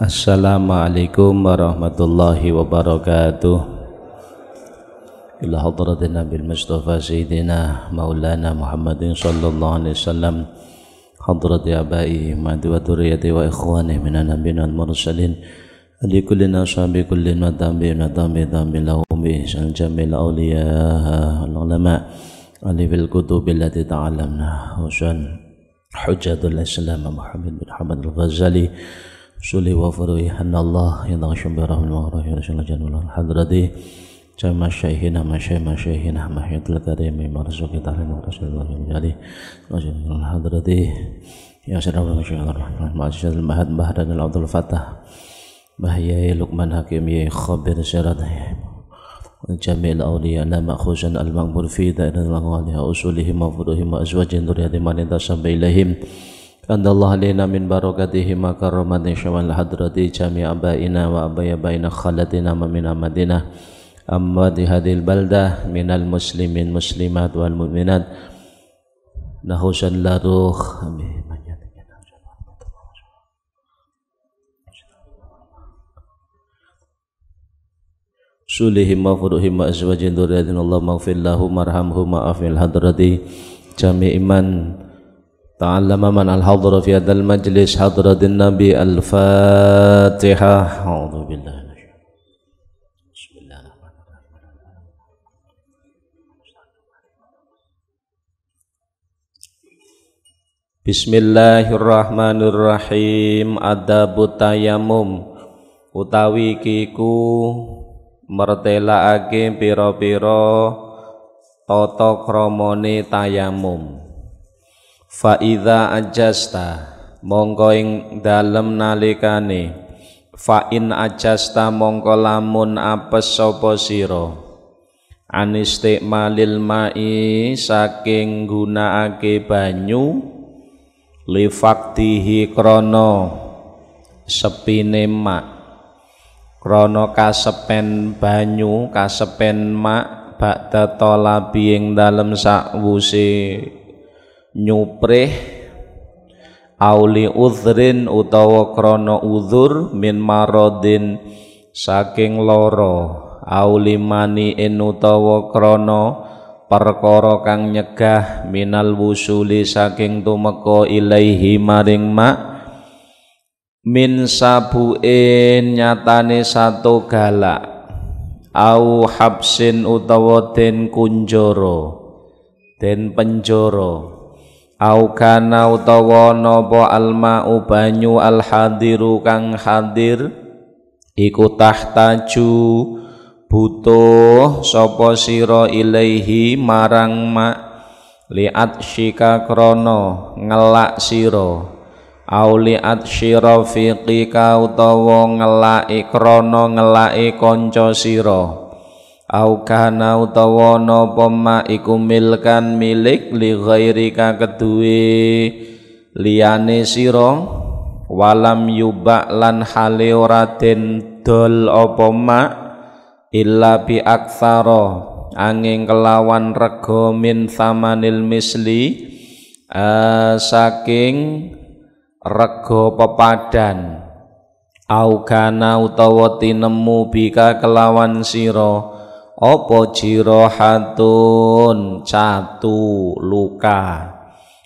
Assalamualaikum warahmatullahi wabarakatuh. Ila hadratin Nabil Mustafa Sayyidina Maulana Muhammadin sallallahu alaihi wasallam, hadrati abai madu wa duriyati wa ikhwani minan nabiyyin wal mursalin, li kullin ashabi kullin wa tabi'in lahum bi ihsan jamil awliya wal ulama ali bil kutubil lati ta'allamna husan hujjatul islam Muhammad bin Hamad al-Ghazali Suli wa furu'i hanallah yadashum birahul ma'ruf rasulullah janullah hadrati jama syaikhina masyaikhina mahyatul karim marzuqi ta'lim rasulullah jadi rasulullah hadrati ya sallallahu alaihi wasallam ma'asyadul mahad bahdan al-abdul fatah bahyai luqman hakim ya khabir syarat jamil awliya la ma'khusan al-maqbul fi da'ilatul awliya usulihim wa furu'ihim wa azwajin duriyatihim man intasabba ilaihim Andallah alina min barakatihi makarramati syawal hadrati jami' abaina wa abayabaina khalatina min amadina amwati hadil baldah minal muslimin muslimat wal mu'minat nahusan laruh amin sulihim wa furuhim wa azwajin dhurriyatin Allah maghfir lahum marhamhum ma'afil hadrati jami' iman ta'allama man al-hadra fi hadal majlis hadratin nabi al-fatihah a'udhu billahi Bismillahirrahmanirrahim. Adabut tayamum utawi kiku mertelaake pira-pira tata kramane tayamum. Fa idza ajasta mongko ing dalem nalikane fa in ajasta mongko lamun apes sapa sira anistimalil mai saking gunakake banyu li faktihi krana sepine mak krana kasepen banyu kasepen mak ba'da talabi ing dalem sakwuse nyuprih auli udhrin utawa krana udhur min maradin saking lara auli maniin utawa krana perkara kang nyegah minal wusuli saking tumeka ilaihi maring mak min sabuin nyatane satu galak au habsin utawa den kunjara den penjara au kana utawa napa alma'u banyu alhadiru kang hadir iku tahtaju butuh sapa sira ilaihi marang mak liat syika krana ngelak sira au liat syira fiqika utawa ngelaki krana ngelaki kanca sira au kana utawa napa ma iku milkan milik li ghairika keduwe liyane sira walam yuba lan hale ora den dol apa ma illa bi aktsara angin kelawan rega min thamanil misli saking rega pepadan au kana utawa tinemu bika kelawan sira apa jirahatun catu luka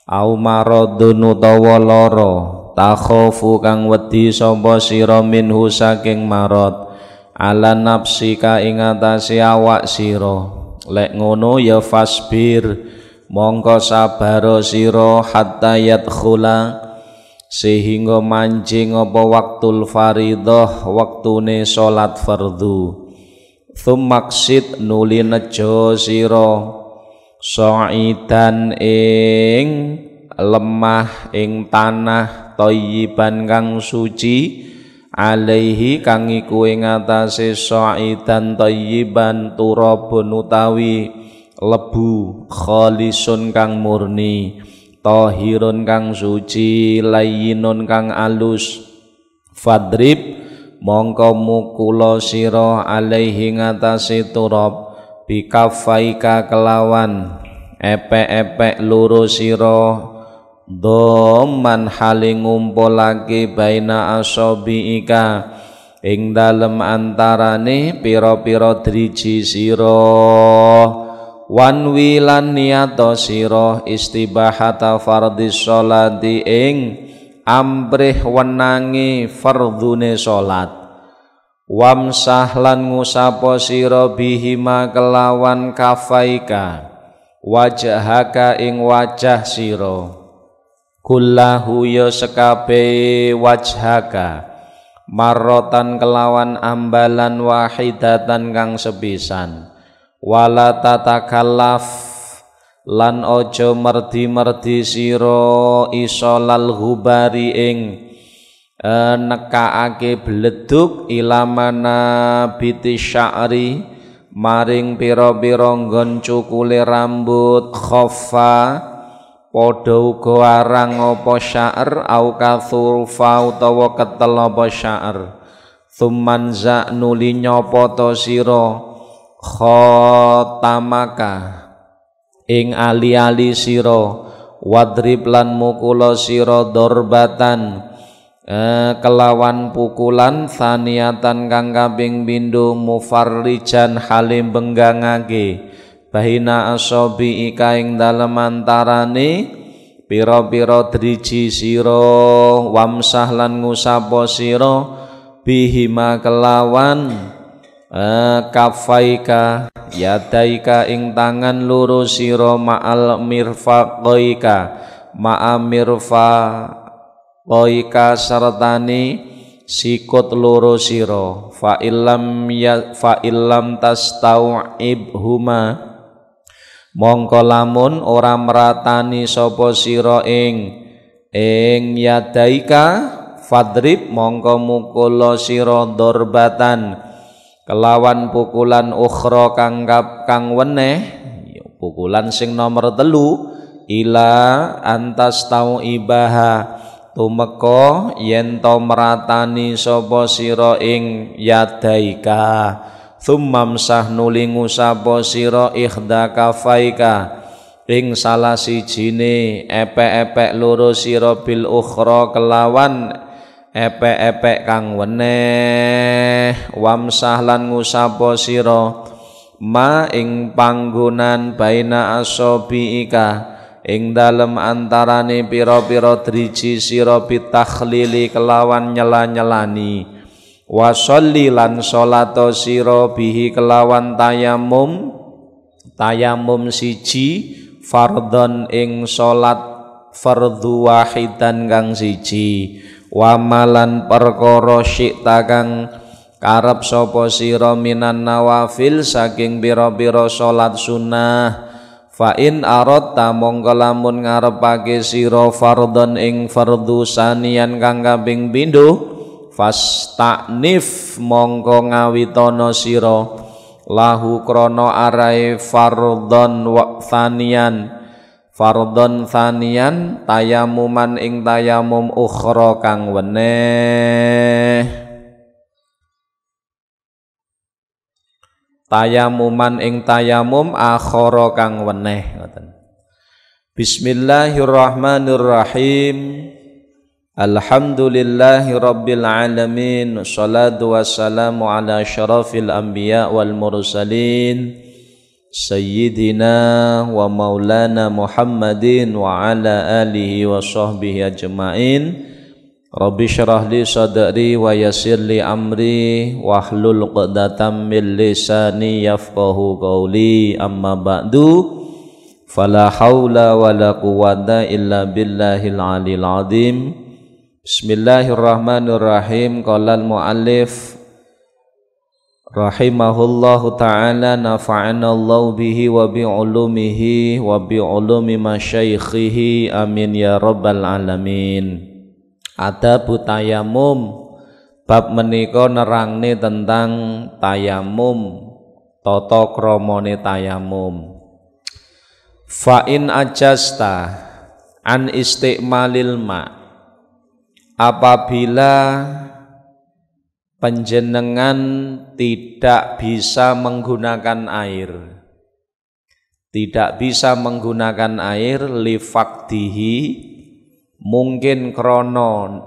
au maradun utawa lara takhafu kang wedi sapa sira minhu saking marad ala nafsika ing atase awak sira lek ngono ya fasbir mongko sabar sira hatta yadkhula sehingga manjing apa waktul faridah waktune salat fardhu Thumaksid nuli nejo sira sa'idan ing lemah ing tanah thayyiban kang suci alaihi kang iku ing atase sa'idan thayyiban turabun utawi lebu khalisun kang murni tahirun kang suci layyinun kang alus fadrib mongko mukula sira alaihi ngatasi turab bikafaika kelawan epek-epek loro sira Dhamman hale ngumpulake baina asabiika ing dalem antarane pira-pira driji sira wanwi lan niyato sira istibahata fardhis sholati ing ambrih wenange fardhune salat wamsah lan ngusapa sira bihima kelawan kafaika wajhaka ing wajah sira kullahu ya sekabe wajhaka marrotan kelawan ambalan wahidatan kang sepisan wala tatakallaf lan ojo merdi-merdi sira isolal hubari ing nekaake bleduk ilamana biti sya'ri maring pira-pira nggon cukule rambut khaffa padha uga arang apa sya'r au kathurfa utawa ketel apa sya'r thumman za nuli nyapa ta sira khotamaka ing ali-ali sira wadrib lan mukula sira dorbatan kelawan pukulan saniyatan kang kaping pindho mufarrijan halim benggangake bahina asabi ika ing dalem antarane pira-pira driji sira wamsah lan ngusapa sira bihima kelawan kafaika yadaika ing tangan loro sira ma'al mirfaqaika ma'a mirfaqaika sertane sikut loro sira fa illam tastau'ibhuma mongko lamun ora meratani sapa sira ing yadaika fadrib mongko mukula sira dorbatan kelawan pukulan ukhra kang weneh pukulan sing nomor 3 ila antas tau ibaha tumeka yen to meratani sapa sira ing yadaika thummamsah nuli ngusapa sira ikhda kafaika ing salah sijine epek-epek loro sira bil ukhra kelawan epek-epek kang weneh wamsah lan ngusapa sira ma ing panggonan baina asabiika ing dalem antarane pira-pira driji sira bitakhlili kelawan nyela-nyelani wa sholli lan salata sira bihi kelawan tayamum siji fardhon ing salat fardhu wahidan kang siji wa malan perkara syikta kang karep sapa sira minan nawafil saking pira-pira salat sunnah fa in aradta mongko lamun ngarepake sira fardhon ing fardhu saniyan kang kaping pindho fasta'nif mongko ngawitana sira lahu krana arae fardhon wa fardhon thaniyan tayamuman ing tayamum ukhra kang weneh tayamuman ing tayamum akhara kang weneh ngoten. Bismillahirrahmanirrahim. Alhamdulillahi rabbil alamin. Wassalatu wassalamu ala syarafil anbiya wal mursalin Sayyidina wa maulana Muhammadin wa ala alihi wa sahbihi ajma'in. Rabbi syrah li sadri wa yassir li amri wahlul 'uqdatam min lisani yafqahu qawli amma ba'du. Fala haula wala quwwata illa billahil aliyil azim. Bismillahirrahmanirrahim. Qala al-muallif rahimahullahu ta'ala nafa'anallahu bihi wa bi'ulumihi wa bi'ulumi masyaikhihi amin ya rabbal alamin. Adabu tayamum, bab menika nerangne tentang tayamum, tata kramane tayamum. Fa in ajasta an istiqmalil ma, apabila panjenengan tidak bisa menggunakan air, li fakdihi mungkin krana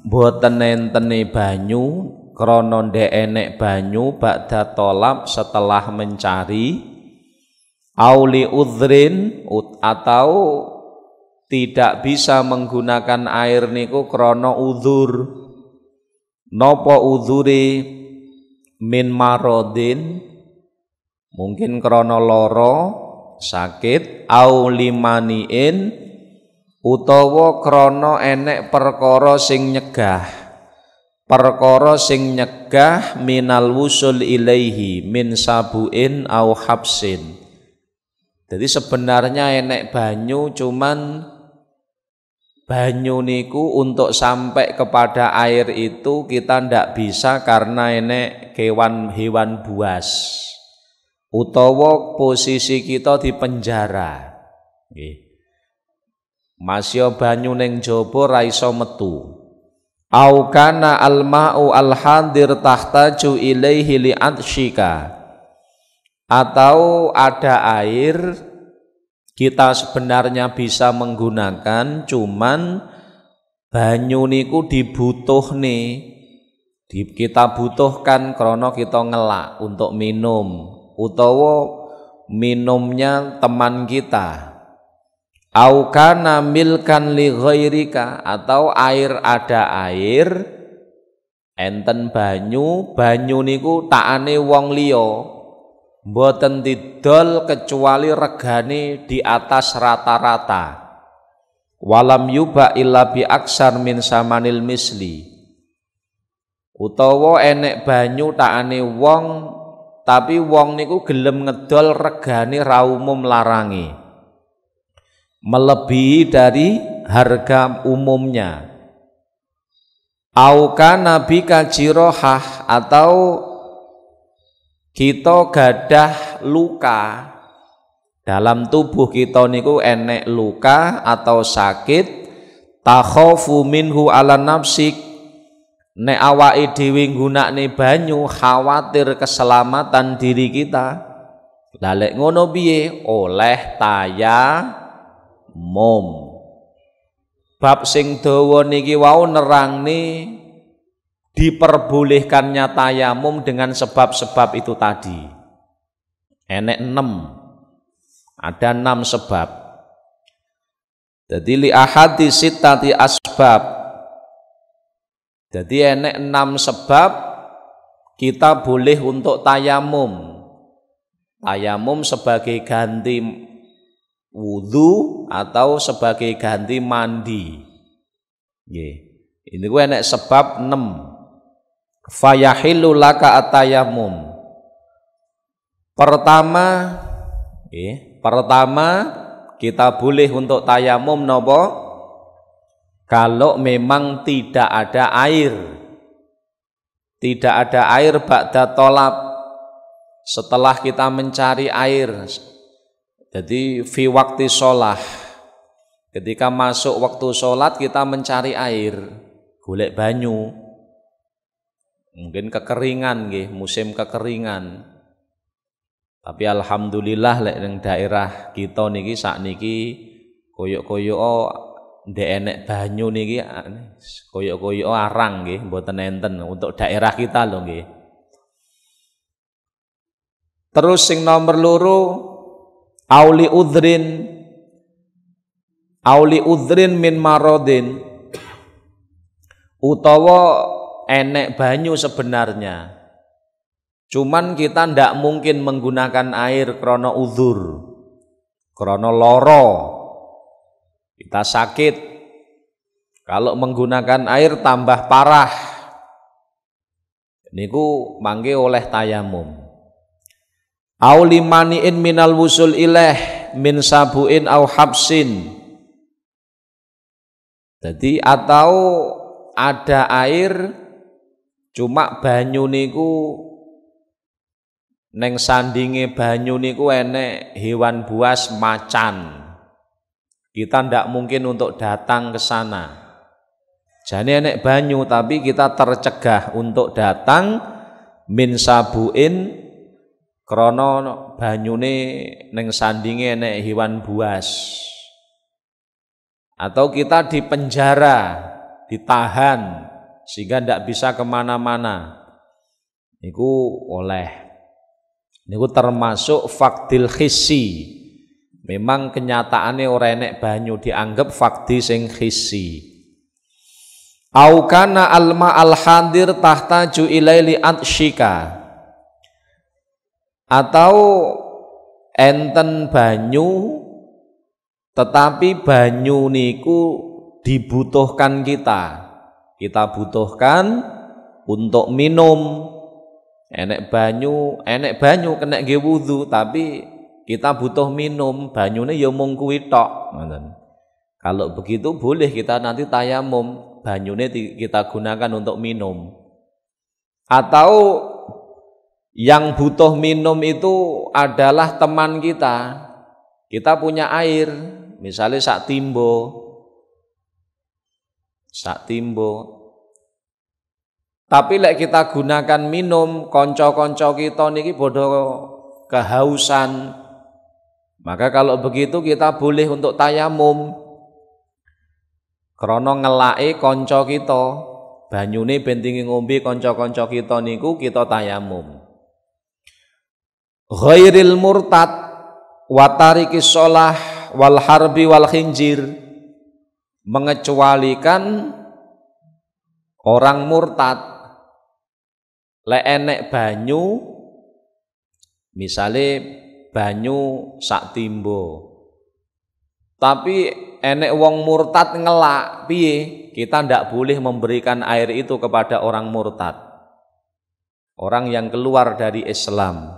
mboten entene banyu, krana ndek enek banyu ba'da tolab setelah mencari, auli udhrin atau tidak bisa menggunakan air niku krana udzur. Napa udzure? Min marodin, mungkin krana lara sakit, au limaniin utawa krana enek perkara sing nyegah, perkara sing nyegah minal wusul ilaihi min sabuin au habsin. Jadi sebenarnya enek banyu, cuman banyu niku untuk sampai kepada air itu kita ndak bisa karena enek hewan buas, utawa posisi kita di penjara. Nggih. Masya banyu ning jaba ra iso metu. Au kana al-ma'u al-hadir tahtaju ilaihi li'atsyika. Atau ada air kita sebenarnya bisa menggunakan, cuman banyu niku kita butuhkan karena kita ngelak untuk minum, utawa minumnya teman kita. Au kana milkan li ghairika, atau ada air enten banyu niku takane wong liya, mboten didol kecuali regane di atas rata-rata. Walam yuba illa bi aksar min samanil misli. Utawa enek banyu takane wong, tapi wong niku gelem ngedol regane ra umum larangi, melebihi dari harga umumnya. Au kana bika jirohah, atau kita gadah luka dalam tubuh kita niku enek luka atau sakit, takhafu minhu ala nafsik, nek awake dhewe nggunakne banyu khawatir keselamatan diri kita. Lah lek ngono piye? Oleh tayamum. Bab sing dawa niki wau nerangne diperbolehkannya tayamum dengan sebab-sebab itu tadi. Enek 6. Ada 6 sebab. Jadi li ahadi sittati asbab. Jadi enek 6 sebab kita boleh untuk tayamum. Tayamum sebagai ganti wudu atau sebagai ganti mandi. Nggih. Ini gue enek sebab 6. Fayahillu laka atayamum. Pertama kita boleh untuk tayamum nopo? Kalau memang tidak ada air. Tidak ada air ba'da tolab, setelah kita mencari air. Jadi fi waktu sholah, ketika masuk waktu sholat kita mencari air, golek banyu. Mungkin kekeringan nggih, musim kekeringan. Tapi alhamdulillah lek ning daerah kita niki sakniki koyok-koyok ndek enek banyu niki koyok-koyok arang nggih, mboten enten untuk daerah kita lho nggih. Terus sing nomor loro, auli udrin min marodin, utawa enek banyu sebenarnya, cuman kita ndak mungkin menggunakan air krono udzur, krono loro, kita sakit. Kalau menggunakan air tambah parah, niku mangke oleh tayamum. Auli maniin minal wusul ilaih min sabuin au habsin. Jadi atau ada air, cuma banyu niku neng sandinge banyu niku enek hewan buas macan. Kita ndak mungkin untuk datang ke sana. Jadi enek banyu tapi kita tercegah untuk datang min sabuin krana banyune neng sandinge enek hewan buas. atau kita dipenjara, ditahan sehingga tidak bisa kemana-mana, niku oleh. Niku termasuk fakdil hissi. Memang kenyataannya ora enek banyu, dianggap fakdi sing hissi. Au kana alma al-hadir tahtaju ilaili atsyika, atau enten banyu tetapi banyu niku dibutuhkan kita butuhkan untuk minum. Enek banyu kena nggih wudu, tapi kita butuh minum, banyune ya mung kuwi tok. Kalau begitu boleh kita nanti tayamum, banyune kita gunakan untuk minum. Atau yang butuh minum itu adalah teman kita. Kita punya air, misalnya sak timbo. Tapi lek kita gunakan minum, konco-konco kita niki bodo kehausan. Maka kalau begitu kita boleh untuk tayamum. Krana ngelake konco kita, banyune ben tinggi ngombe konco-konco kita niku kita tayamum. Ghairil murtad wa tarikis shalah wal harbi wal khinjir, mengecualikan orang murtad. Lek enek banyu, misale banyu sak timbo, tapi enek wong murtad ngelak, piye? Kita ndak boleh memberikan air itu kepada orang murtad, orang yang keluar dari Islam.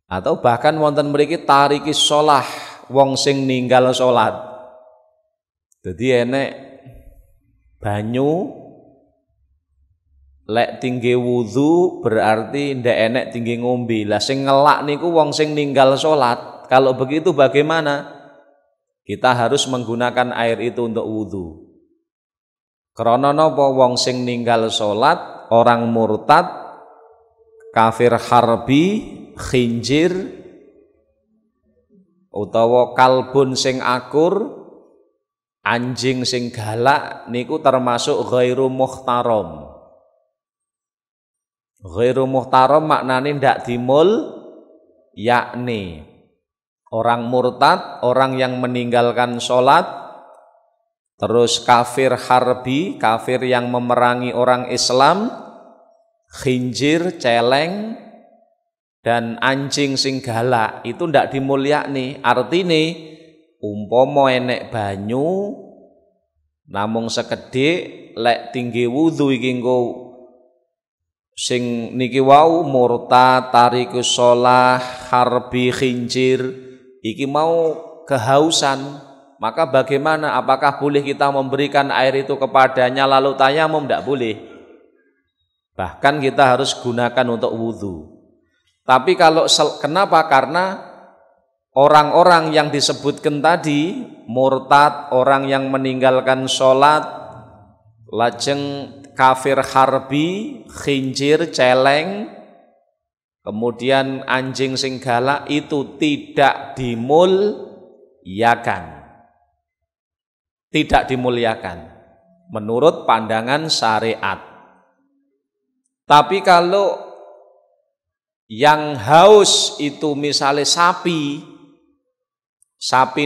Atau bahkan wonten mriki tarikis shalah, wong sing ninggal salat. Jadi enek banyu lek tinggi wudu berarti ndak enek tinggi ngombe. Lah sing ngelak niku wong sing ninggal salat. Kalau begitu bagaimana? Kita harus menggunakan air itu untuk wudu. Krana napa? Wong sing ninggal salat, orang murtad, kafir harbi, khinjir, utawa kalbun sing akur, anjing sing galak niku termasuk ghairu muhtaram. Ghairu muhtaram maknane ndak dimul, yakni orang murtad, orang yang meninggalkan sholat, terus kafir harbi, kafir yang memerangi orang Islam, khinjir, celeng, dan anjing sing galak, itu ndak dimulyakni. Artine umpama enek banyu namung sekedhik, lek tinggi wudu iki engko sing niki wau murtad, tarikus shalah, harbi, khinjir, iki mau kehausan, maka bagaimana? Apakah boleh kita memberikan air itu kepadanya lalu tayamum? Tidak boleh. Bahkan kita harus gunakan untuk wudu. Tapi kalau kenapa? Karena orang-orang yang disebutkan tadi, murtad, orang yang meninggalkan sholat, lajeng kafir harbi, khinjir, celeng, kemudian anjing sing galak, itu tidak dimuliakan. Tidak dimuliakan menurut pandangan syariat. Tapi kalau yang haus itu misalnya sapi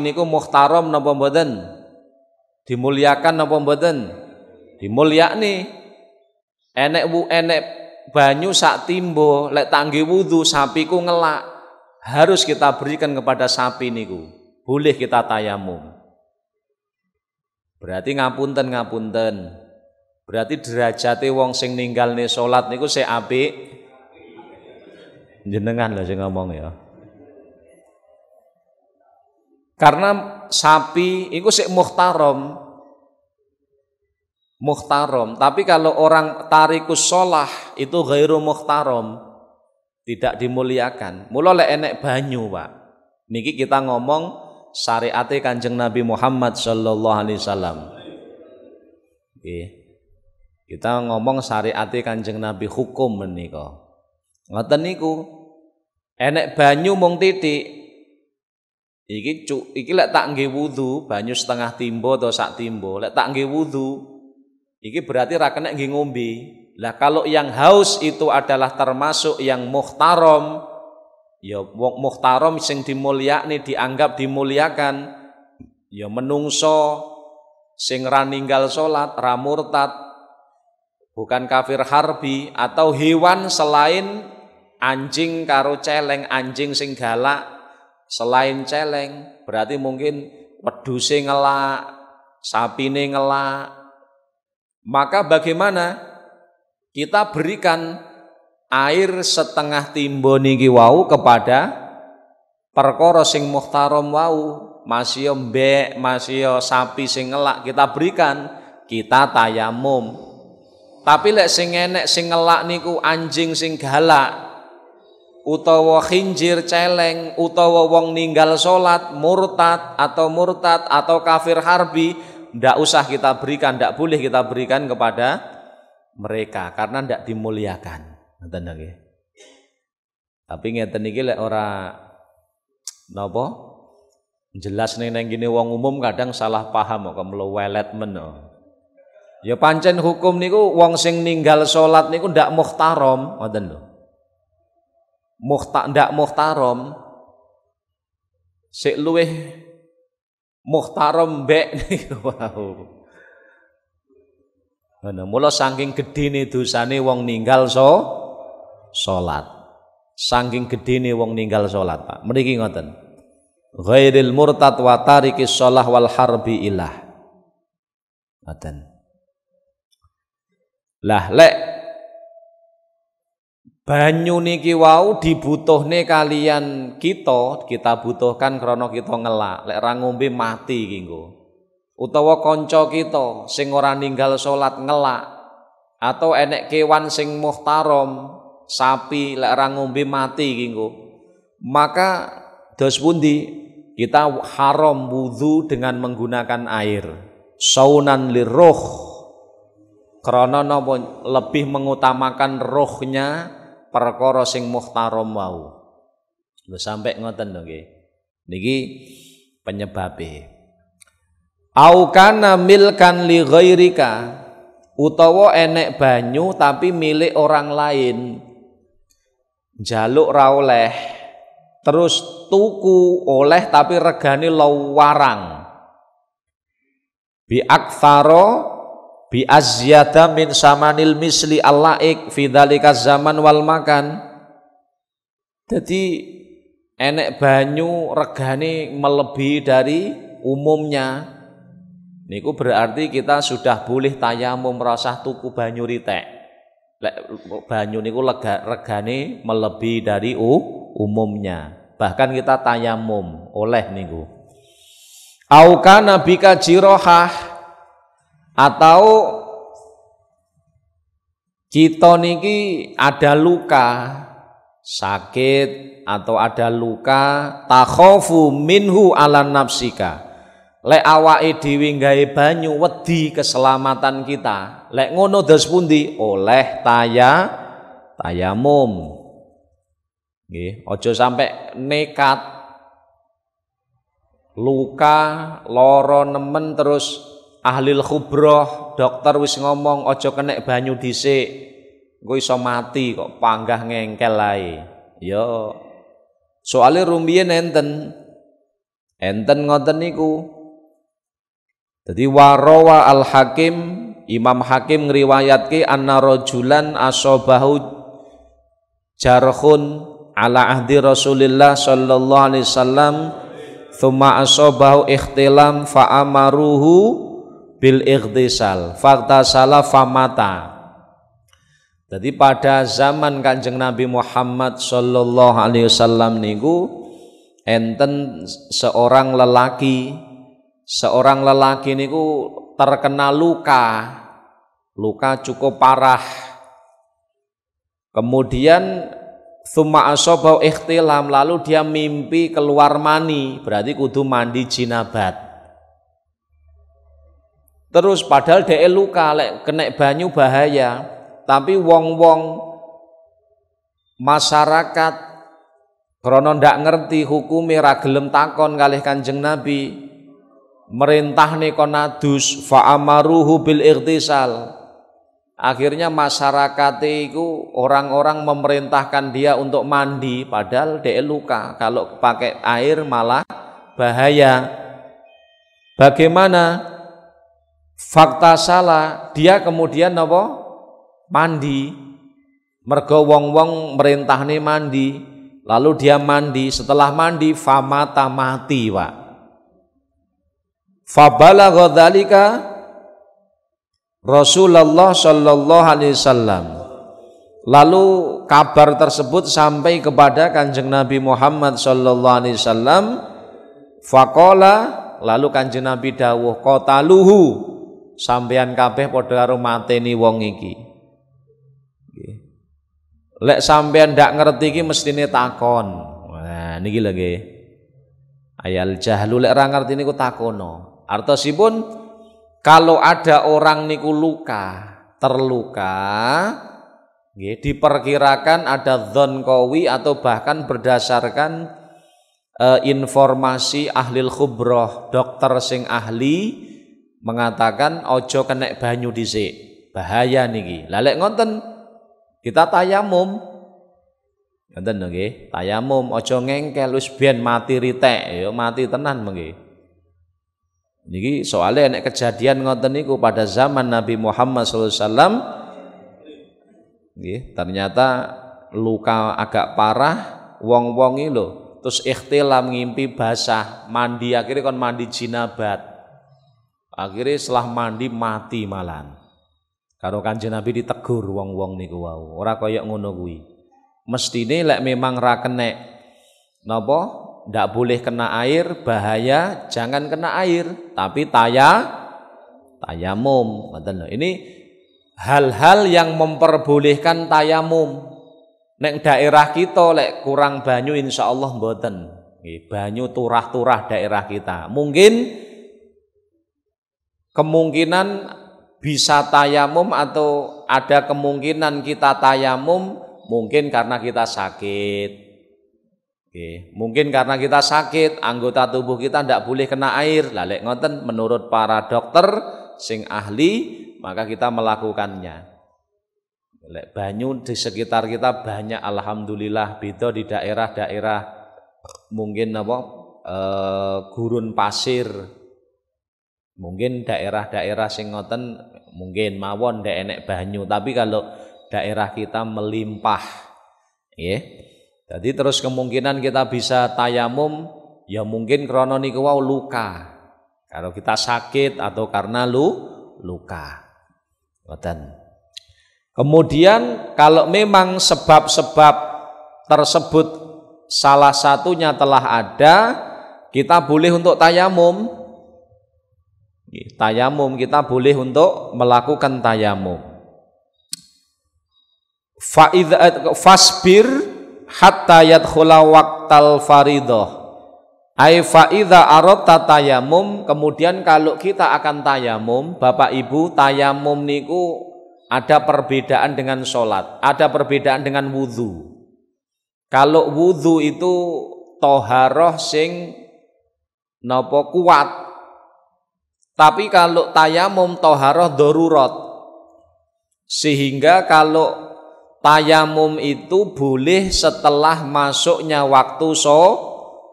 niku muhtaram napa mboten? Dimuliakan napa mboten? Dimulyakni. Enek banyu sak timbo, lek tangge wudu sapiku ngelak, harus kita berikan kepada sapi niku. Boleh kita tayamum. Berarti ngapunten. Berarti derajate wong sing ninggalne salat niku sik apik. Jenengan lho sing ngomong ya. Karena sapi iku sik muhtaram. Tapi kalau orang tarikus shalah itu ghairu muhtaram, tidak dimuliakan. Mula lek enek banyu, Pak. Niki kita ngomong syariate Kanjeng Nabi Muhammad sallallahu alaihi wasallam. Nggih. Kita ngomong syariate Kanjeng Nabi, hukum menika. Ngoten niku. Enek banyu mung titik. Iki lek tak nggih wudu, banyu setengah timbo atau sak timbo, lek tak nggih wudu, iki berarti ra kena nggih ngombe. Lah kalau yang haus itu adalah termasuk yang muhtaram, ya wong muhtaram sing dimulyakne dianggap dimuliakan, ya menungso sing ra ninggal salat, ra murtad, bukan kafir harbi, atau hewan selain anjing karo celeng, anjing sing galak selain celeng, berarti mungkin wedhuse ngelak, sapine ngelak. Maka bagaimana? Kita berikan air setengah timbo niki wau kepada perkara sing muhtaram wau, masih mbek, masih sapi sing ngelak, kita berikan, kita tayamum. Tapi lek sing enek sing ngelak niku anjing sing galak, utawa khinjir celeng, utawa wong ninggal salat, murtad atau kafir harbi, ndak usah kita berikan, ndak boleh kita berikan kepada mereka karena ndak dimuliakan. Ngoten nggih. Tapi ngeten iki lek ora napa jelas nang gini wong umum kadang salah paham kok melu welet men. Ya pancen hukum niku wong sing ninggal salat niku ndak muhtaram, ngoten lho. Ndak muhtaram, sik luweh muhtaram mbek niku wau. Ana mula saking gedene dosane wong ninggal salat. Saking gedene wong ninggal salat, Pak. Mriki ngoten. Ghairil murtad wa tarikis shalah wal harbi ilah. Ngoten. Lah lek banyu niki wau dibutuhne kalian kita butuhkan krana kita ngelak. Lek ra ngombe mati iki nggo. Utawa kanca kita sing ora ninggal salat ngelak, atau enek kewan sing muhtaram, sapi lek ra ngombe mati iki nggo. Maka dos pundi kita haram wudu dengan menggunakan air. Saunan liruh. Krana napa lebih mengutamakan rohnya perkara sing muhtaram wau. Lho sampai ngoten lho nggih. Niki penyebabe. Au kana milkan li ghairika, utawa enek banyu tapi milik orang lain. Jaluk ra oleh, terus tuku oleh tapi regane lawarang. Bi aktsara bi azyada min samanil misli allaik fi dzalika zaman wal makan. Jadi enek banyu regane melebihi dari umumnya, niku berarti kita sudah boleh tayamum, rasah tuku banyu ritek. Lek banyu niku regane melebihi dari umumnya, bahkan kita tayamum oleh niku. Au kana bika jirahah, atau kita niki ada luka sakit atau ada luka takhafu minhu ala nafsika, lek awake dhewe gawe banyu wedi keselamatan kita, lek ngono dos pundi oleh tayamum nggih. Aja sampai nekat luka lara nemen terus ahlil khubroh dokter wis ngomong aja kenek banyu dhisik, engko iso mati kok panggah ngengkel ae. Ya soale rumiyin enten ngoten niku. Dadi warawa al Hakim, Imam Hakim ngriwayatke anna rajulan asabahu jarhun ala ahdi Rasulillah sallallahu alaihi wasallam thumma asabahu ikhtilam fa amaruhu bil ightisal faghtasala famata. Jadi pada zaman Kanjeng Nabi Muhammad sallallahu alaihi wasallam niku enten seorang lelaki niku terkena luka cukup parah. Kemudian tsumma asabau ikhtilam, lalu dia mimpi keluar mani, berarti kudu mandi jinabat. Terus padahal dhek luka, lek kena banyu bahaya, tapi wong-wong masyarakat Krana ndak ngerti hukume ra gelem takon kalih Kanjeng Nabi, merintahne kon adus fa amaruhu bil ightisal. Akhirnya masyarakat itu orang-orang memerintahkan dia untuk mandi padahal dia luka. Kalau pakai air malah bahaya. Bagaimana? Fakta salah, dia kemudian apa? Mandi. Mergo wong-wong merintahne mandi. Lalu dia mandi, setelah mandi famata mati, Pak. Fabalagha dzalika Rasulullah sallallahu alaihi wasallam. Lalu kabar tersebut sampai kepada Kanjeng Nabi Muhammad sallallahu alaihi wasallam. Faqala, lalu Kanjeng Nabi dawuh, qataluhu, sampeyan kabeh padha karo mateni wong iki. Lek sampean ndak ngerti iki mestine takon. Nah, niki lho nggih. Ayal jahlu lek ora ngerti niku takono. Artosipun kalau ada orang niku terluka, nggih diperkirakan ada dzon qawi atau bahkan berdasarkan informasi ahlil khubroh, dokter sing ahli mengatakan ojo kena banyu dhisik. Bahaya niki. Lah lek ngoten kita tayamum, ngoten nggih, tayamum aja ngengkel wis ben mati ritek, ya mati tenan nggih. Niki soalnya nek kejadian ngoten niku pada zaman Nabi Muhammad SAW, nggih, ternyata luka agak parah, wong-wong iki lho, terus ikhtilam ngimpi basah, mandi akhirnya kon mandi jinabat. Akhirnya setelah mandi mati malan. Karo Kanjeng Nabi ditegur wong-wong niku wau, ora kaya ngono kuwi. Mestine lek memang ra kenek napa, ndak boleh kena air, bahaya, jangan kena air, tapi tayamum, ngoten lho. Ini hal-hal yang memperbolehkan tayamum. Nek daerah kita lek kurang banyu insyaallah mboten. Nggih, banyu turah-turah daerah kita. Kemungkinan bisa tayamum atau ada kemungkinan kita tayamum mungkin karena kita sakit. Oke, mungkin karena kita sakit, anggota tubuh kita tidak boleh kena air. Lah lek ngoten menurut para dokter sing ahli, maka kita melakukannya. Lek banyu di sekitar kita banyak alhamdulillah, beda di daerah-daerah mungkin gurun pasir. Mungkin daerah-daerah sing ngoten mungkin mawon ndak enek banyu, tapi kalau daerah kita melimpah, nggih. Jadi terus kemungkinan kita bisa tayamum ya mungkin krana niku wau luka. Kalau kita sakit atau karena luka. Ngoten. Kemudian kalau memang sebab-sebab tersebut salah satunya telah ada, kita boleh untuk tayamum. Tayamum kita boleh untuk melakukan tayamum. Fasbir hatta yadkhula waqtal faridah. Ai fa idza aradta tayamum, kemudian kalau kita akan tayamum, Bapak Ibu, tayamum niku ada perbedaan dengan sholat, ada perbedaan dengan wudu. Kalau wudu itu toharoh sing napa kuat. Tapi kalau tayamum toharoh darurat. Sehingga kalau tayamum itu boleh setelah masuknya waktu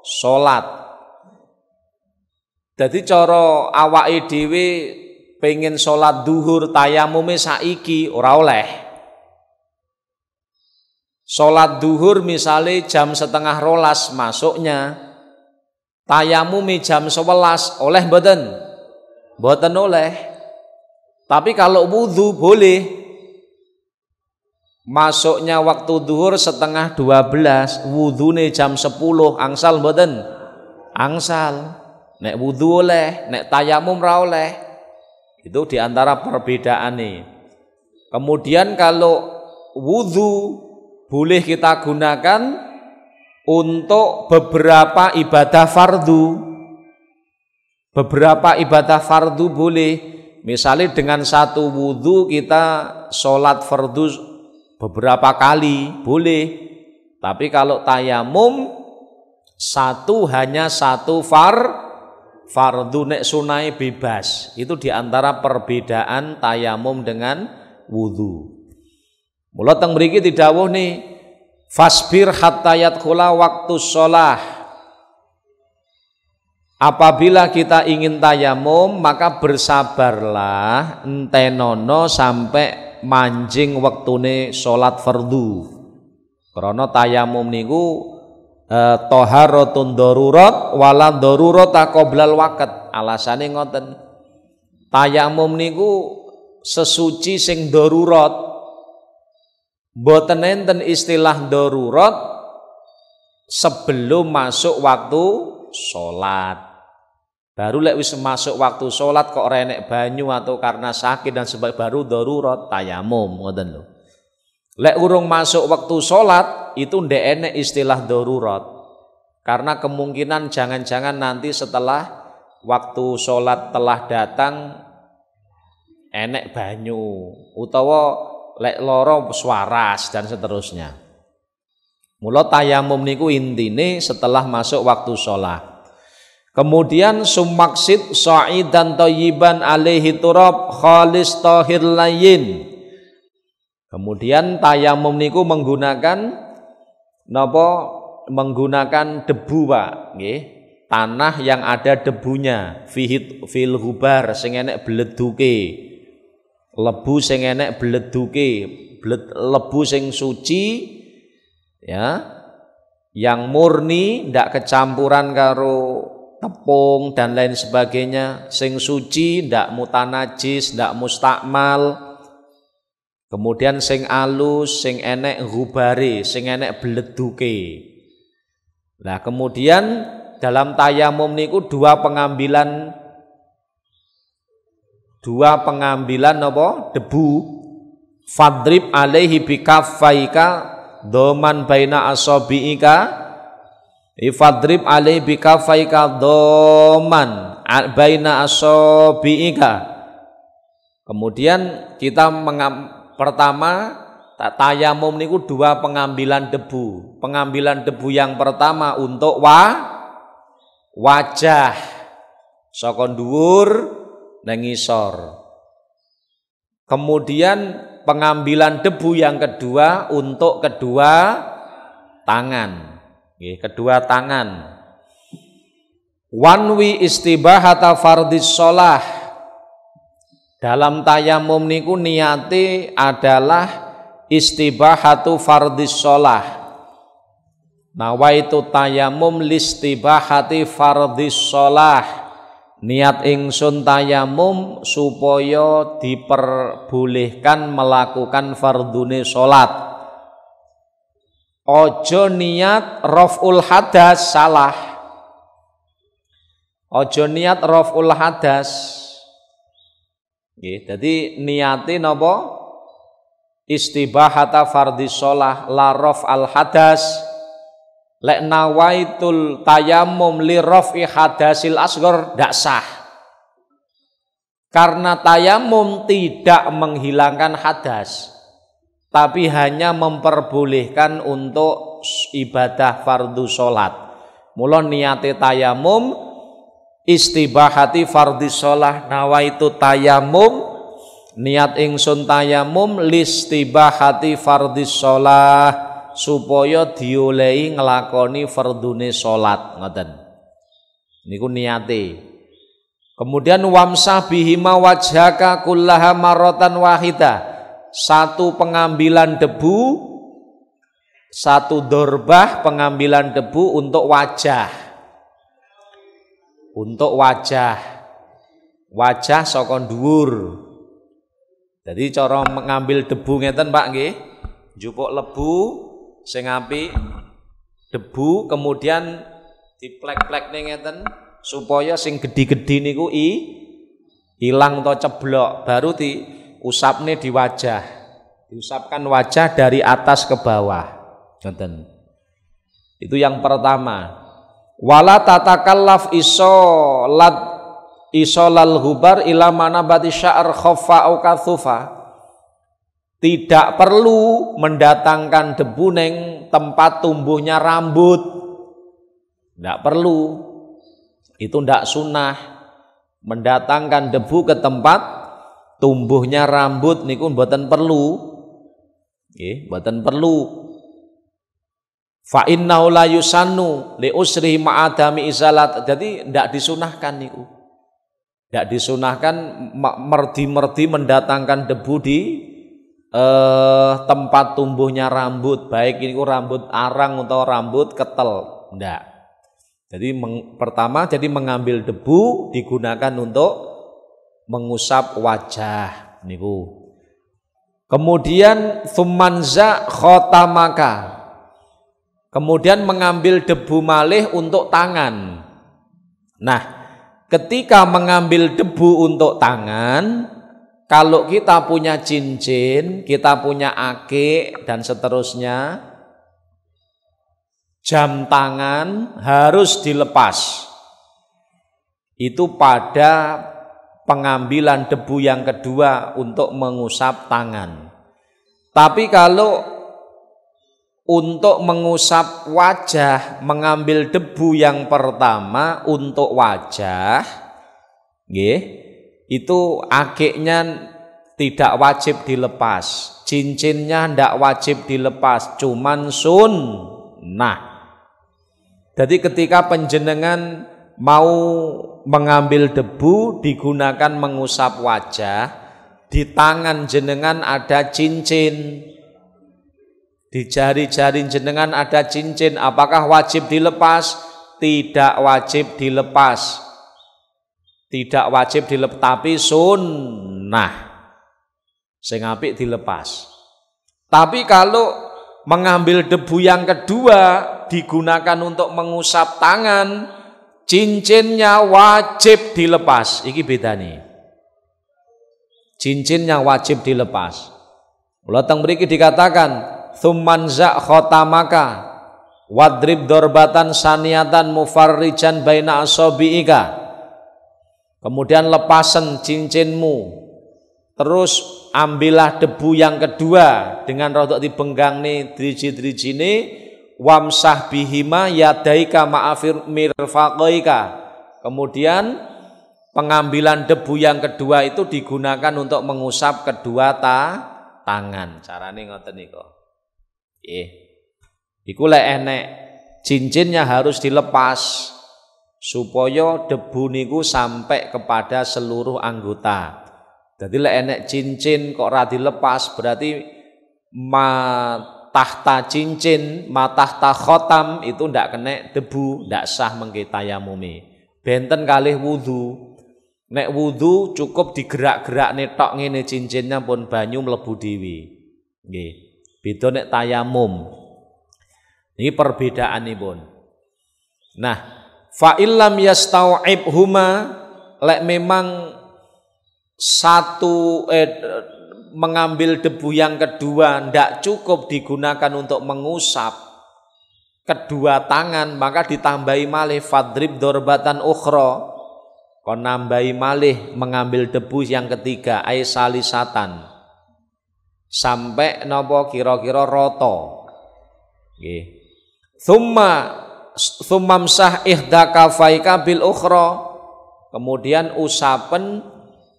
sholat. Jadi cara awake dhewe pengen sholat duhur tayamume saiki ora oleh. Sholat duhur misalnya jam 10:30 masuknya, tayamume jam 11 oleh mboten? Mboten oleh. Tapi kalau wudu boleh. Masuknya waktu duhur 11:30, wudune jam 10, angsal mboten? Angsal. Nek wudu oleh, nek tayamum ra oleh. Itu diantara perbedaan nih. Kemudian kalau wudu boleh kita gunakan untuk beberapa ibadah fardu. Beberapa ibadah fardu boleh, misalnya dengan satu wudu kita sholat fardu beberapa kali boleh. Tapi kalau tayamum hanya satu fardu, nek sunai bebas. Itu diantara perbedaan tayamum dengan wudu. Mula teng mriki didhawuh nih, fasbir hatta yadkhula waktu sholah. Apabila kita ingin tayamum, maka bersabarlah entenono sampai manjing waktune sholat fardu. Karena tayamum niku toharatun darurat wala darurata qoblal waqt. Alasane ngoten. Tayamum niku sesuci sing darurat. Mboten enten istilah darurat sebelum masuk waktu sholat. Baru lek wis masuk waktu sholat kok ora enek banyu atau karena sakit dan sebagainya, baru darurat tayamum, ngoten lho. Lek urung masuk waktu sholat itu ndek enek istilah darurat. Karena kemungkinan jangan-jangan nanti setelah waktu sholat telah datang enek banyu utawa lek loro waras dan seterusnya. Mula tayamum niku intine setelah masuk waktu sholat. Kemudian sumaksid sa'idan thayyiban alaihi turab khalis tahir layyin. Kemudian tayamum niku menggunakan napa? Menggunakan debu, Pak, nggih. Tanah yang ada debunya, fil hubar sing enek bleduke. Lebu sing enek bleduke, lebu sing suci ya. Yang murni ndak kecampuran karo tepung dan lain sebagainya, sing suci, ndak mutanajis, ndak mustakmal. Kemudian sing alus, sing enek hubare, sing enek bleduke. Nah, kemudian dalam tayamum niku dua pengambilan apa? Debu. Fadrib alaihi bikaffaika doman baina asabiika. Ifadrib alaihi bikafaika doman baina asabiika. Kemudian kita pertama tayamum niku dua pengambilan debu. Pengambilan debu yang pertama untuk wajah saka dhuwur nang ngisor. Kemudian pengambilan debu yang kedua untuk kedua tangan. Kedua tangan. Wanwi istibahata fardhis shalah. Dalam tayamum niku niate adalah istibahatu fardhis shalah. Nawaitu tayamum listibahati fardhis shalah. Niat ingsun tayamum supaya diperbolehkan melakukan fardune salat. Ojo niat raf'ul hadas, salah. Ojo niat raf'ul hadas. Nggih, dadi niate napa? Istibahata fardhis shalah la raf'al hadas. Lek nawaitul tayammum li raf'i hadasil asghar ndak sah. Karena tayamum tidak menghilangkan hadas, tapi hanya memperbolehkan untuk ibadah fardu sholat. Mula niate tayamum istibahati fardhis shalah, nawaitu tayamum niat ingsun tayamum listibahati fardhis shalah supaya diolehi nglakoni fardune salat, ngoten. Niku niate. Kemudian wamsah bihima wajhaka kullaha marratan wahidah. Satu pengambilan debu, satu dorbah pengambilan debu untuk wajah. Untuk wajah saka dhuwur. Jadi cara mengambil debu ngeten Pak nggih, njupuk lebu sing apik, debu kemudian diplek-plekne ngeten supaya sing gedhi-gedhi niku ilang to ceblok, baru diusapne di wajah. Diusapkan wajah dari atas ke bawah. Ngoten. Itu yang pertama. Wala tatakallaf isolal hubar ila manabati sya'ar khaffa au kathufa. Tidak perlu mendatangkan debu neng tempat tumbuhnya rambut. Tidak perlu. Itu tidak sunnah. Mendatangkan debu ke tempat tumbuhnya rambut niku mboten perlu. Nggih, mboten perlu. Fa innahu la yusannu li usri ma'adami izalat. Jadi tidak disunahkan niku. Tidak disunahkan merdi-merdi mendatangkan debu di tempat tumbuhnya rambut, baik ini rambut arang atau rambut ketel, enggak. Jadi pertama jadi mengambil debu digunakan untuk mengusap wajah niku. Kemudian thumanza khotamaka. Kemudian mengambil debu malih untuk tangan. Nah, ketika mengambil debu untuk tangan, kalau kita punya cincin, kita punya akik dan seterusnya, jam tangan harus dilepas. Itu pada pengambilan debu yang kedua untuk mengusap tangan. Tapi kalau untuk mengusap wajah, mengambil debu yang pertama untuk wajah, nggih, itu akiknya tidak wajib dilepas, cincinnya tidak wajib dilepas, cuman sunnah. Jadi ketika penjenengan mau mengambil debu digunakan mengusap wajah, di tangan jenengan ada cincin, di jari-jari jenengan ada cincin, apakah wajib dilepas? Tidak wajib dilepas. Tidak wajib dilepas, tapi sunnah. Sing apik dilepas. Tapi kalau mengambil debu yang kedua digunakan untuk mengusap tangan, cincinnya wajib dilepas. Iki beda nih. Cincinnya wajib dilepas. Mula teng mriki dikatakan tsummanza khotamaka wadrib dorbatan saniyatan mufarrijan baina asabiika. Kemudian lepasan cincinmu, terus ambillah debu yang kedua dengan rodok dibenggang nih driji-driji nih, wamsah bihima yadaika ma'afir mirfaqaika. Kemudian pengambilan debu yang kedua itu digunakan untuk mengusap kedua tangan. Carane ngoten niku. Iku lek enek cincinnya harus dilepas supaya debu niku sampai kepada seluruh anggota. Jadi lek enek cincin kok ora dilepas berarti tahta cincin, tahta khotam itu ndak kena debu, ndak sah mengke tayamumi. Benten kalih wudu. Nek wudu cukup digerak-gerakne tok ngene cincinnya pun banyu mlebu dhewe. Nggih. Beda nek tayamum. Ini perbedaanipun. Nah, fa illam yastau'ibhuma, lek memang satu mengambil debu yang kedua ndak cukup digunakan untuk mengusap kedua tangan, maka ditambahi malih fadrib dorbatan ukhra, kon nambahi malih mengambil debu yang ketiga ai salisatan sampai napa kira-kira rata. Nggih. Thummamsah ihda kafaika bil ukhra. Kemudian usapen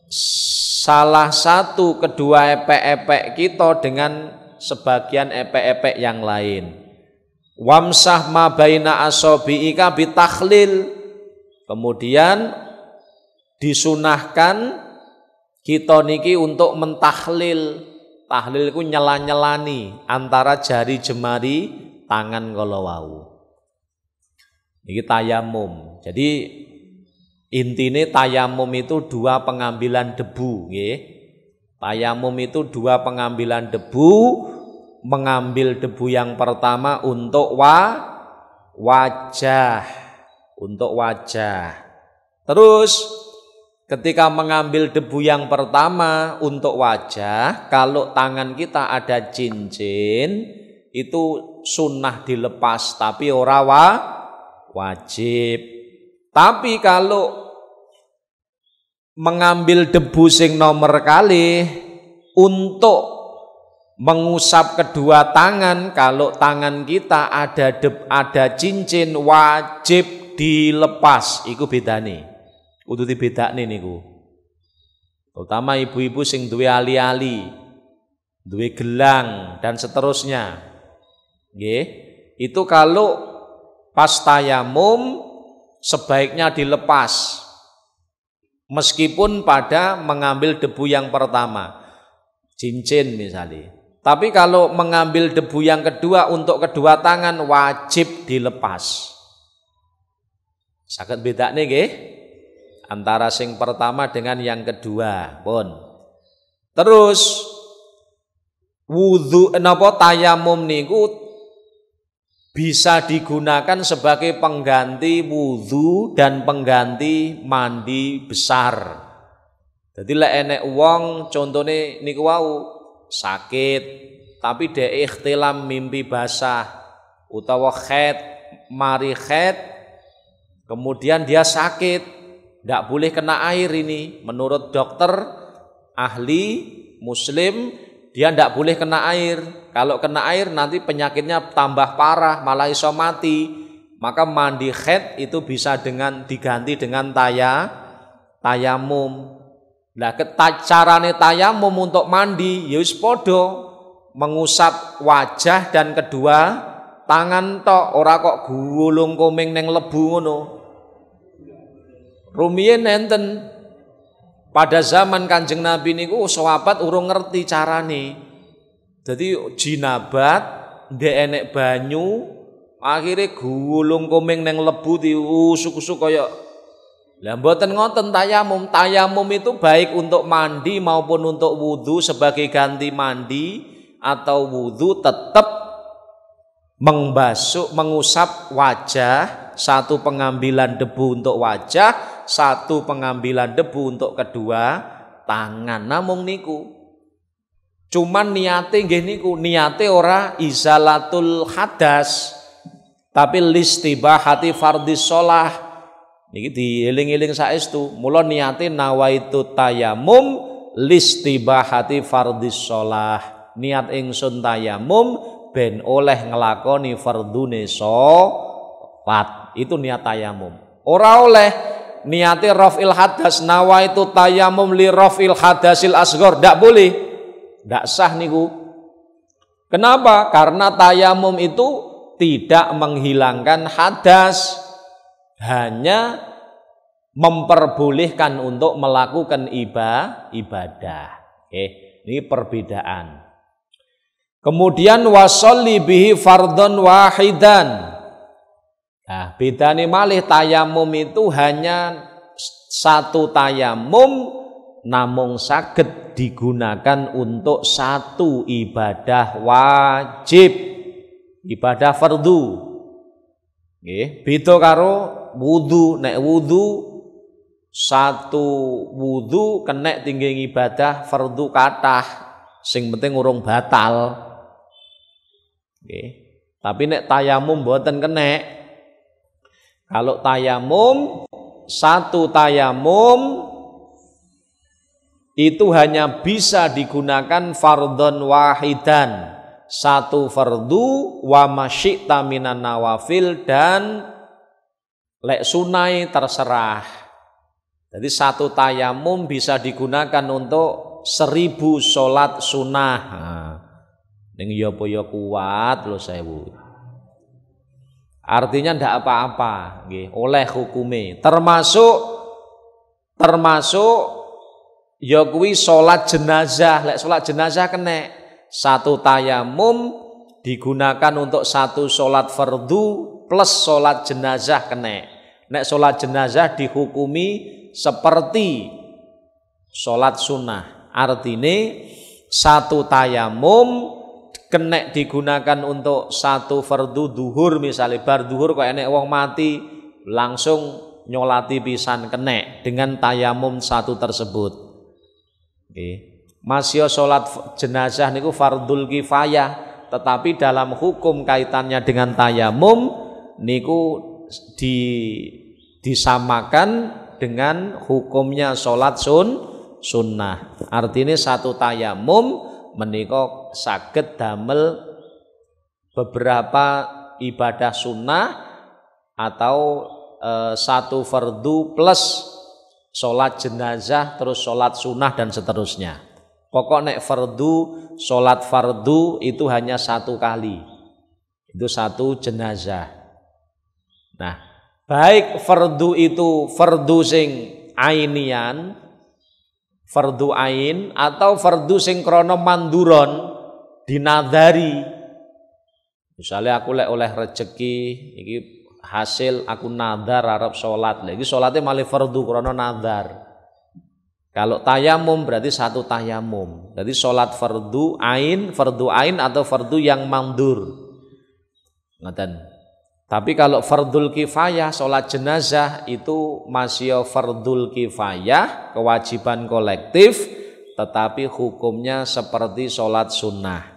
salah satu kedua epek-epek kita dengan sebagian epek-epek yang lain. Wamsah ma baina asabiika bitakhlil. Kemudian disunahkan kita niki untuk mentahlil. Tahlil itu nyela-nyelani antara jari jemari tangan kala wau. Iki tayamum. Jadi intine tayamum itu dua pengambilan debu, nggih. Tayamum itu dua pengambilan debu, mengambil debu yang pertama untuk wajah, untuk wajah. Terus ketika mengambil debu yang pertama untuk wajah, kalau tangan kita ada cincin, itu sunnah dilepas, tapi ora wajib. Tapi kalau mengambil debu sing nomor kali untuk mengusap kedua tangan, kalau tangan kita ada cincin wajib dilepas. Iku bedane. Kudu dibedakne niku. Terutama ibu-ibu sing duwe ali-ali, duwe gelang dan seterusnya. Nggih. Itu kalau pas tayamum sebaiknya dilepas. Meskipun pada mengambil debu yang pertama, cincin misalnya. Tapi kalau mengambil debu yang kedua untuk kedua tangan wajib dilepas. Saged bedakne nggih antara sing pertama dengan yang kedua, pun. Terus wudu napa tayamum niku bisa digunakan sebagai pengganti wudu dan pengganti mandi besar. Jadi lek enek wong contone niku wau sakit tapi dhek ikhtilam mimpi basah utawa haid mari haid kemudian dia sakit, ndak boleh kena air ini. Menurut dokter ahli muslim dia ndak boleh kena air. Kalau kena air nanti penyakitnya tambah parah, malah iso mati. Maka mandi haid itu bisa diganti dengan tayamum. Lah carane tayamum untuk mandi ya wis padha mengusap wajah dan kedua tangan tok, ora kok gulung komeng neng lebu ngono. Rumiyin enten pada zaman Kanjeng Nabi niku sahabat urung ngerti carane. Jadi jinabat ndek enek banyu akhirnya gulung komeng neng lebu diusuk-usuk kaya. Lah mboten ngoten tayamum. Tayamum itu baik untuk mandi maupun untuk wudu sebagai ganti mandi atau wudu tetap mengusap wajah, satu pengambilan debu untuk wajah, satu pengambilan debu untuk kedua tangan. Namung niku cuman niate nggih niku, niate ora izalatul hadas tapi listibahati fardhis shalah. Niki dieling-eling saestu. Mula niate nawaitu tayamum listibahati fardhis shalah. Niat ingsun tayamum ben oleh nglakoni fardune shalat. Itu niat tayamum. Ora oleh niate rafil hadas nawaitu tayamum li rafil hadasil asghar. Ndak boleh. Ndak sah niku. Kenapa? Karena tayamum itu tidak menghilangkan hadas, hanya memperbolehkan untuk melakukan ibadah. Oke, ini perbedaan. Kemudian wasolli bihi fardhon wahidan. Nah, bedane malih tayamum itu hanya satu tayamum namung saged digunakan untuk satu ibadah wajib, ibadah fardu. Nggih, beda karo wudu. Nek wudu satu wudu kena tinggi ibadah fardu kathah, sing penting urung batal. Nggih. Tapi nek tayamum mboten kena. Kalau tayamum, satu tayamum itu hanya bisa digunakan fardhon wahidan, satu fardu wa masyi'ta minan nawafil, dan lek sunai terserah. Jadi satu tayamum bisa digunakan untuk 1000 sholat sunnah. Ning ya kuat lho sewu. Artinya ndak apa-apa, nggih, oleh hukume. Termasuk ya kuwi sholat jenazah. Lek sholat jenazah kena satu tayamum digunakan untuk satu sholat fardu plus sholat jenazah kena. Nek sholat jenazah dihukumi seperti sholat sunnah. Artinya satu tayamum kena digunakan untuk satu fardu duhur, misalnya bar duhur kok enek wong mati langsung nyolati pisan kena dengan tayamum satu tersebut. Masih sholat jenazah niku fardul kifayah, tetapi dalam hukum kaitannya dengan tayamum niku disamakan dengan hukumnya sholat sunnah. Artinya satu tayamum menika saged damel beberapa ibadah sunnah atau satu fardu plus sholat jenazah terus sholat sunnah dan seterusnya. Pokok nek fardu, sholat fardu itu hanya satu kali, itu satu jenazah. Nah, baik fardu itu fardu sing ainian, fardu ain, atau fardu sing krono manduron dinadari. Misalnya aku lek oleh rezeki iki hasil aku nadar arep sholat, lagi sholatnya malah fardu krono nadar. Kalau tayamum berarti satu tayamum. Jadi sholat fardu ain atau fardu yang mandur. Ngoten. Tapi kalau fardul kifayah sholat jenazah itu masih fardul kifayah, kewajiban kolektif, tetapi hukumnya seperti sholat sunnah.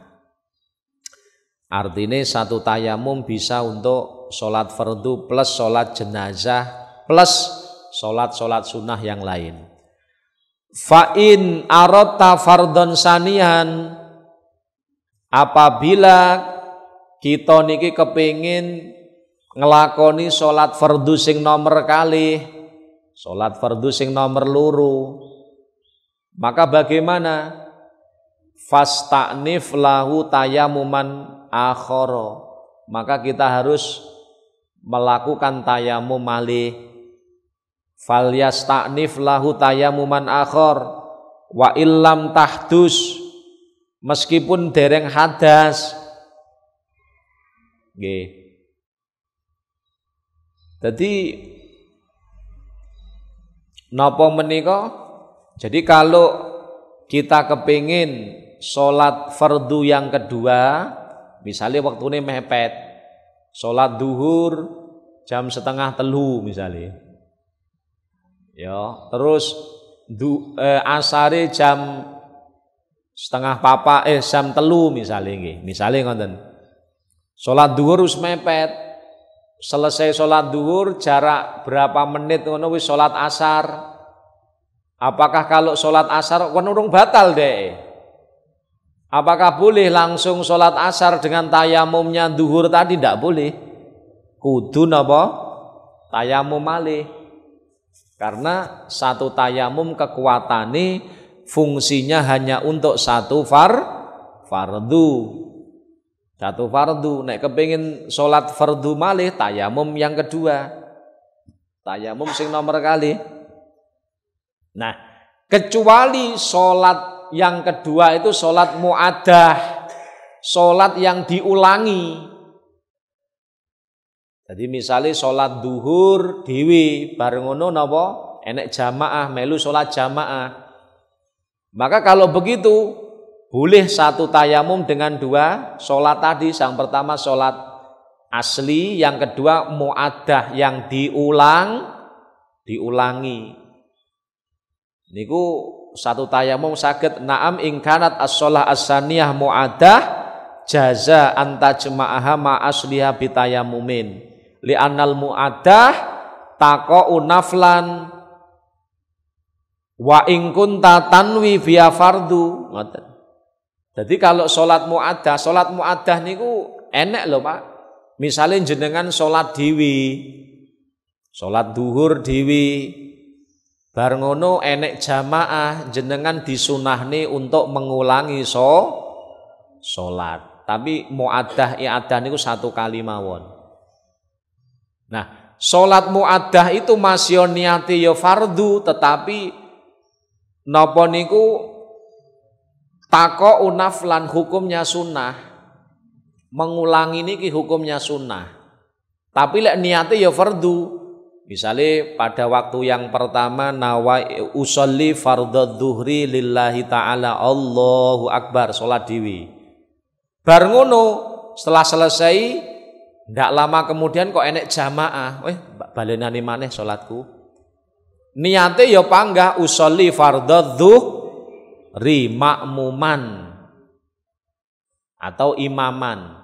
Artinya satu tayamum bisa untuk sholat fardu plus sholat jenazah plus sholat sunnah yang lain. Fa'in arotta fardon sanian, apabila kita niki kepingin ngelakoni sholat fardu sing nomor kali, sholat fardu sing nomor loro, maka bagaimana? Fasta'nif lahu tayamuman akhara, maka kita harus melakukan tayamum malih. Falyasta'nif lahu tayamuman akhar wa illam tahdus, meskipun dereng hadas. Nggih. Jadi napa menika? Jadi kalau kita kepingin sholat fardu yang kedua, misalnya waktunya mepet, sholat duhur jam 2:30 misalnya, ya, terus asare jam 3:30 jam 3 misalnya nggih. Misalnya ngoten. Sholat duhur wis mepet. Selesai sholat duhur jarak berapa menit ngono wis sholat asar. Apakah kalau sholat asar kan urung batal deh? Apakah boleh langsung sholat asar dengan tayamumnya duhur tadi? Tidak boleh. Kudu napa? Tayamum malih. Karena satu tayamum kekuatannya fungsinya hanya untuk satu fardu. Satu fardu. Nek kepengin sholat fardu malih tayamum yang kedua. Tayamum sing nomor kali. Nah, kecuali sholat yang kedua itu sholat mu'addah, sholat yang diulangi. Jadi misalnya sholat duhur dewi bareng ngono napa enek jamaah melu sholat jamaah. Maka kalau begitu boleh satu tayamum dengan dua sholat tadi. Yang pertama sholat asli, yang kedua mu'addah yang diulangi. Niku satu tayamum saged na'am ingkanat as-shalah as-saniyah mu'addah jaza anta jema'aha ma asliha bitayamumin li'annal mu'addah taqa'u naflan wa in kunta tanwi fiya fardu. Ngoten. Jadi kalau sholat mu'addah niku enek lho Pak. Misalnya jenengan sholat dewi, sholat duhur dewi, bar ngono enek jamaah jenengan disunahne untuk mengulangi sholat. Tapi mu'addah i'adah niku satu kali mawon. Nah, sholat mu'addah itu masih niati ya fardu, tetapi napa niku taqa'u naflan, hukumnya sunnah. Mengulangi niki hukumnya sunnah. Tapi lek niate ya fardu. Misalnya pada waktu yang pertama nawa usolli fardhu dhuhri lillahi ta'ala Allahu akbar, sholat dewi. Bar ngono setelah selesai ndak lama kemudian kok enek jamaah, balenani maneh sholatku. Niate ya panggah usolli fardhu dhuhri makmuman atau imaman.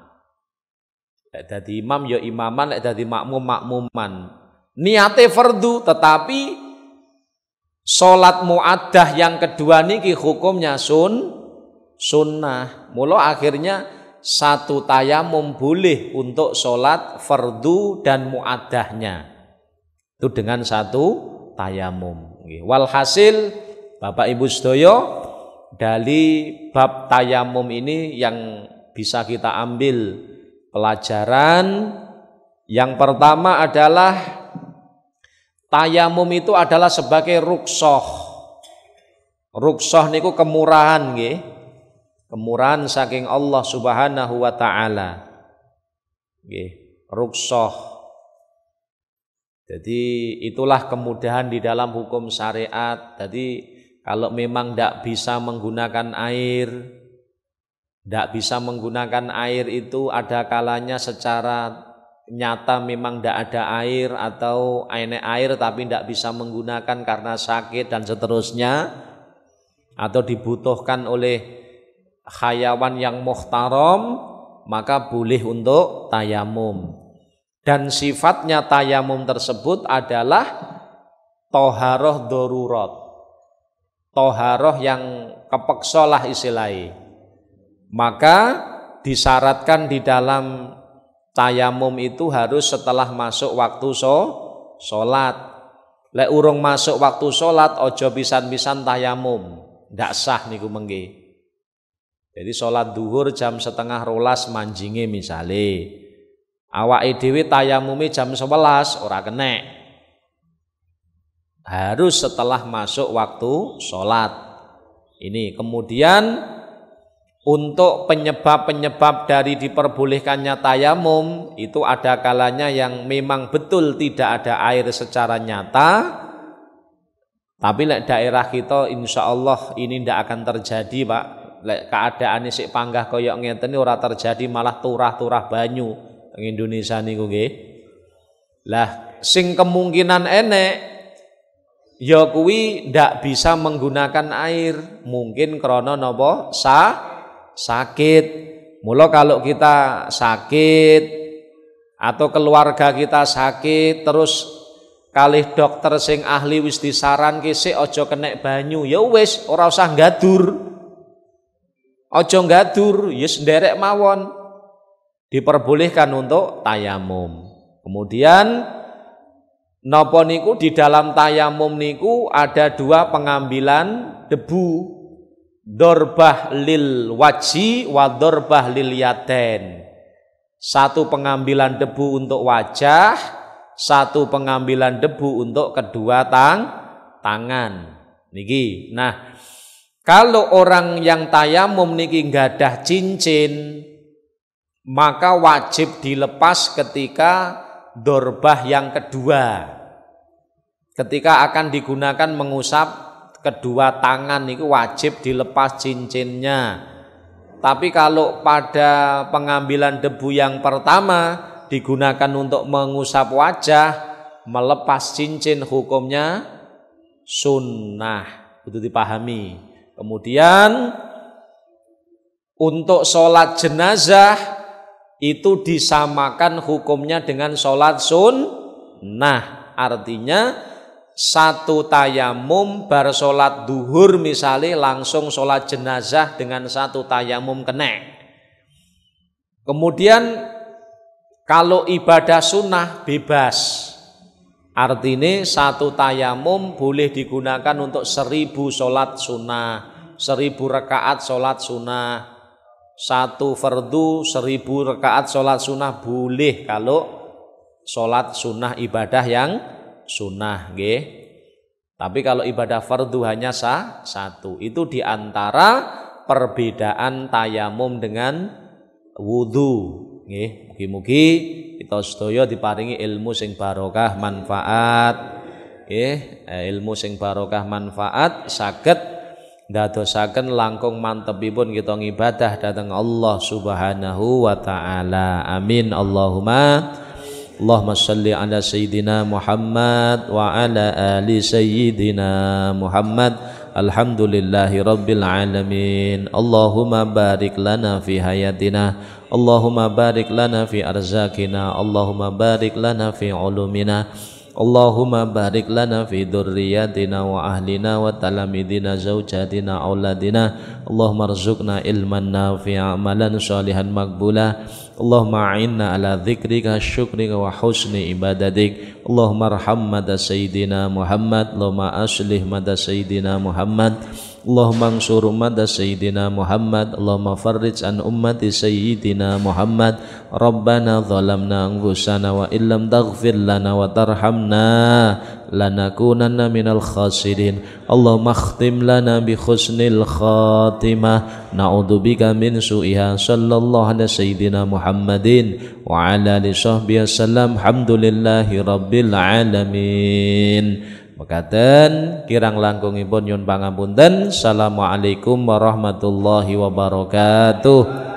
Lek dadi imam ya imaman, lek dadi makmum makmuman. Niate fardu, tetapi sholat mu'addah yang kedua niki hukumnya sunnah. Mula akhirnya satu tayamum boleh untuk sholat fardu dan muaddahnya. Itu dengan satu tayamum. Walhasil Bapak Ibu sedaya, dari bab tayamum ini yang bisa kita ambil pelajaran. Yang pertama adalah tayamum itu adalah sebagai rukshoh. Rukshoh niku kemurahan nggih. Kemurahan saking Allah Subhanahu wa taala. Nggih, rukshoh. Jadi itulah kemudahan di dalam hukum syariat. Jadi kalau memang tidak bisa menggunakan air, itu ada kalanya secara nyata memang tidak ada air atau enek air tapi tidak bisa menggunakan karena sakit dan seterusnya, atau dibutuhkan oleh hayawan yang muhtaram, maka boleh untuk tayamum. Dan sifatnya tayamum tersebut adalah toharoh darurat, toharoh yang kepeksa lah istilahnya. Maka disyaratkan di dalam tayamum itu harus setelah masuk waktu sholat. Lek urung masuk waktu sholat, ojo pisan-pisan tayamum, ndak sah niku mengke. Jadi sholat duhur jam 11:30 manjinge misale, awake dhewe tayamume jam 11 ora kenek. Harus setelah masuk waktu sholat. Ini kemudian untuk penyebab-penyebab dari diperbolehkannya tayamum itu ada kalanya yang memang betul tidak ada air secara nyata. Tapi lek daerah kita insya Allah ini tidak akan terjadi, Pak. Lek keadaan sik panggah koyok ngeten ora terjadi, malah turah-turah banyu ing Indonesia niku nggih. Lah sing kemungkinan enek ya kuwi ndak bisa menggunakan air, mungkin krana napa sakit. Mula kalau kita sakit atau keluarga kita sakit terus kalih dokter sing ahli wis disaranke sik aja kenek banyu, ya wis ora usah nggadur. Aja nggadur, ya nderek mawon. Diperbolehkan untuk tayamum. Kemudian napa niku di dalam tayamum niku ada dua pengambilan debu. Dorbah lil wajhi wa dorbah lil yaden. Satu pengambilan debu untuk wajah, satu pengambilan debu untuk kedua tangan. Niki. Nah, kalau orang yang tayamum niki nggadah cincin, maka wajib dilepas ketika dorbah yang kedua. Ketika akan digunakan mengusap kedua tangan niku wajib dilepas cincinnya. Tapi kalau pada pengambilan debu yang pertama digunakan untuk mengusap wajah, melepas cincin hukumnya sunnah. Itu dipahami. Kemudian untuk sholat jenazah itu disamakan hukumnya dengan sholat sunnah. Artinya satu tayamum bar sholat duhur misalnya langsung sholat jenazah dengan satu tayamum kenek. Kemudian kalau ibadah sunnah bebas. Artinya satu tayamum boleh digunakan untuk 1000 sholat sunnah, 1000 rakaat sholat sunnah, satu fardu 1000 rakaat sholat sunnah boleh kalau sholat sunnah ibadah yang sunnah, nggih. Tapi kalau ibadah fardu hanya satu. Itu diantara perbedaan tayamum dengan wudu. Nggih, mugi-mugi kita sedaya diparingi ilmu sing barokah manfaat. Nggih, ilmu sing barokah manfaat saged ndadosaken langkung mantepipun kita ngibadah dhateng Allah Subhanahu wa taala. Amin Allahumma shalli ala sayyidina Muhammad wa ala ali sayyidina Muhammad. Alhamdulillahi rabbil alamin. Allahumma barik lana fi hayatina, Allahumma barik lana fi arzakina, Allahumma barik lana fi ulumina, Allahumma barik lana fi dzurriyyatina wa ahlina wa talamidina zaujatina auladina. Allahumma rzuqna ilman nafi'a amalan sholihan maqbula. Allahumma a'inna ala dzikrika syukrika wa husni ibadatik. Allahumma arham mada sayyidina Muhammad. Allahumma aslih mada sayyidina Muhammad. Allahumma ansur mada sayyidina Muhammad. Allahumma farrij an ummati sayyidina Muhammad. Rabbana zalamna anfusana wa illam taghfir lana wa tarhamna lanakunanna minal khasirin. Allahumma khtim lana bi husnil khatimah. Na'udzubika min su'iha. Sallallahu ala sayyidina Muhammadin wa ala alihi sahbihi wasallam. Alhamdulillahi rabbil alamin. Mekaten kirang langkungipun nyun pangapunten. Assalamualaikum warahmatullahi wabarakatuh.